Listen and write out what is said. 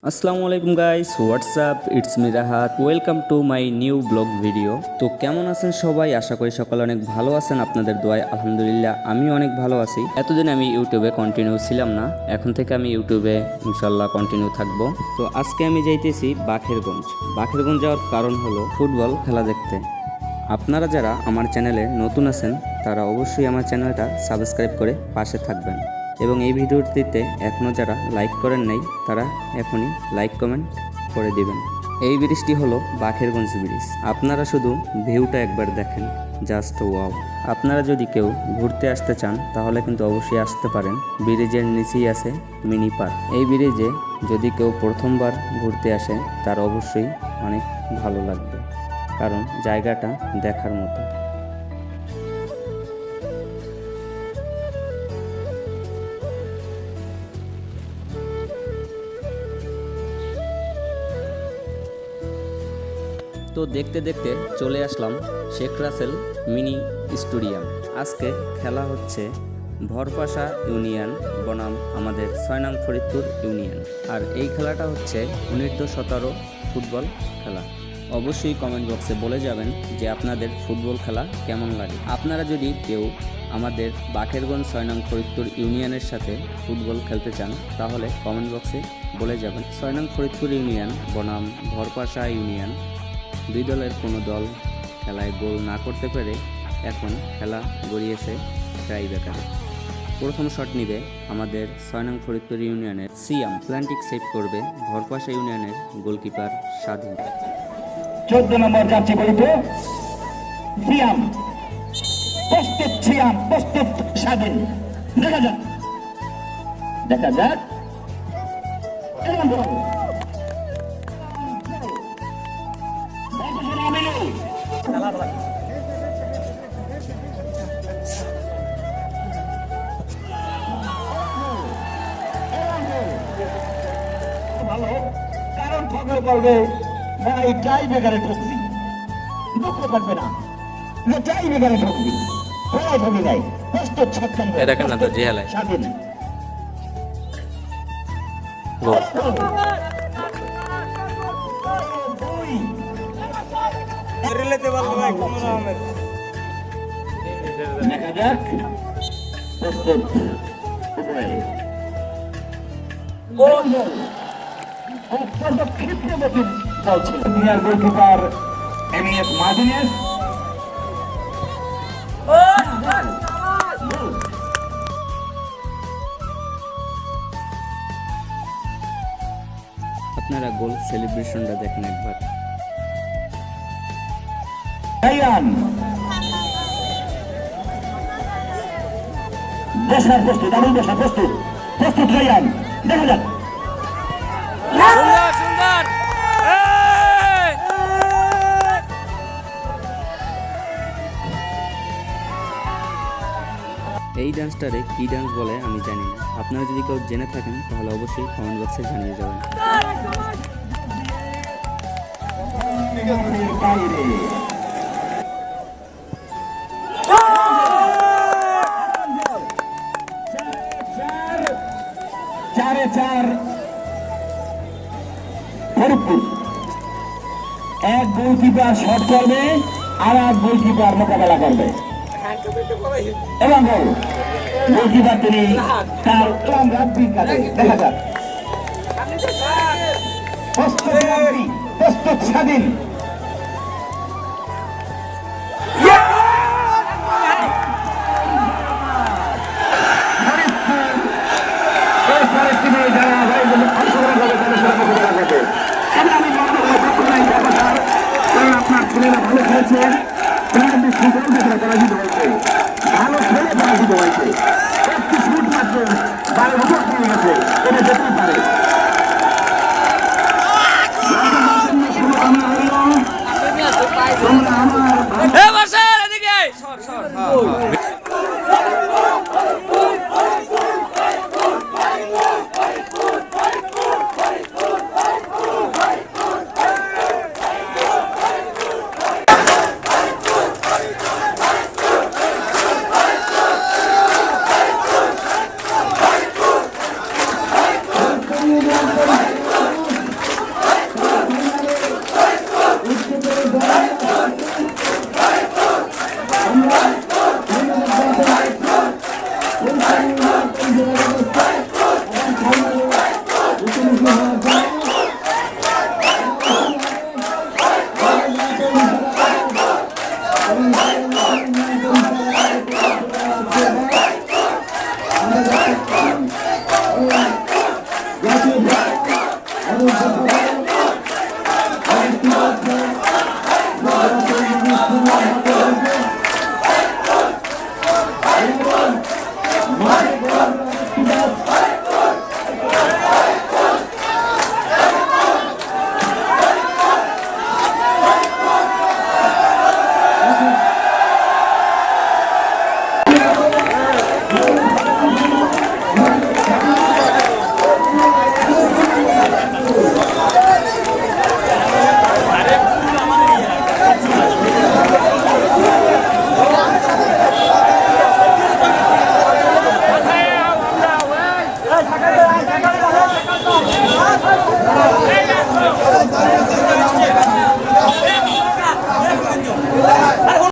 আসসালামু আলাইকুম guys, WhatsApp, it's me Rahat. Welcome to my new blog video. তো কেমন আছেন সবাই? আশা করি সকালে অনেক ভালো আছেন। আপনাদের দোয়ায় আলহামদুলিল্লাহ আমি অনেক ভালো আছি। এতদিন আমি ইউটিউবে কন্টিনিউ ছিলাম না, এখন থেকে আমি ইউটিউবে ইনশাল্লাহ কন্টিনিউ থাকবো। তো আজকে আমি যাইতেছি বাখেরগঞ্জ। বাখেরগঞ্জ যাওয়ার কারণ হলো ফুটবল খেলা দেখতে। আপনারা যারা আমার চ্যানেলে নতুন আছেন তারা অবশ্যই আমার চ্যানেলটা সাবস্ক্রাইব করে পাশে থাকবেন, এবং এই ভিডিওটিতে এখনও যারা লাইক করেন নাই তারা এখনই লাইক কমেন্ট করে দিবেন। এই ব্রিজটি হলো বাখেরগঞ্জ ব্রিজ। আপনারা শুধু ভিউটা একবার দেখেন, জাস্ট ওয়াও। আপনারা যদি কেউ ঘুরতে আসতে চান তাহলে কিন্তু অবশ্যই আসতে পারেন। ব্রিজের নিচেই আছে মিনি পার্ক। এই ব্রিজে যদি কেউ প্রথমবার ঘুরতে আসে তার অবশ্যই অনেক ভালো লাগবে, কারণ জায়গাটা দেখার মতো। তো দেখতে দেখতে চলে আসলাম শেখ রাসেল মিনি স্টেডিয়াম। আজকে খেলা হচ্ছে ভরপাশা ইউনিয়ন বনাম আমাদের 6 নং ফরিদপুর ইউনিয়ন। আর এই খেলাটা হচ্ছে 19-17 ফুটবল খেলা। অবশ্যই কমেন্ট বক্সে বলে যাবেন যে আপনাদের ফুটবল খেলা কেমন লাগে। আপনারা যদি কেউ আমাদের বাখেরগঞ্জ 6 নং ফরিদপুর ইউনিয়নের সাথে ফুটবল খেলতে চান তাহলে কমেন্ট বক্সে বলে যাবেন। 6 নং ফরিদপুর ইউনিয়ন বনাম ভরপাশা ইউনিয়ন, দুই দলের কোনো দল খেলায় গোল না করতে পেরে এখন খেলা গড়িয়েছে টাই ব্রেকারে। প্রথম শট নিবে আমাদের 6 নং ফরিদপুর ইউনিয়নের সিয়াম। প্ল্যান্টিক সেভ করবে ভরপাশা ইউনিয়নের গোলকিপার স্বাধীন। 14 নম্বর যাচ্ছে বলতো সিয়াম, প্রস্তুত সিয়াম, প্রস্তুত স্বাধীন। দেখা যাক দেখা যাক ভালো, কারণ খবর বলবে এই টাই বেকারে ঠকবি, দুঃখ থাকবে না, টাই বেকারে ঠকবি, খেলায় ঠকি নাই। প্রস্তুত স্বাধীন। দেখা যাক প্রস্তুত গোলকিপার এমএস মার্টিনেজ। আপনারা গোল সেলিব্রেশনটা দেখেন একবার। বসার প্রস্তুত, ডাবল বসার প্রস্তুত, প্রস্তুত রায়ান। দেখা যাক এই ডান্সটারে কি ডান্স বলে আমি জানি না। আপনারা যদি কেউ জেনে থাকেন তাহলে অবশ্যই কমেন্ট বক্সে জানিয়ে যাবেন। চারে চার ফরিদপুর। এক গোলকিপার শট করবে আর এক গোলকিপার মোকাবেলা করবে এবং গোলকিপার তিনি তার রাব্বির কাছে। দেখা যাক প্রস্তুত স্বাধীন। আপনার ছেলেরা ভালো খেলেছে, পরাজিত হয়েছে, ভালো খেলে পরাজিত হয়েছে। একটি শুট মাত্র 12 বছর হয়ে গেছে, এটা যেতেই পারে। শুভকামনা হইল ভাই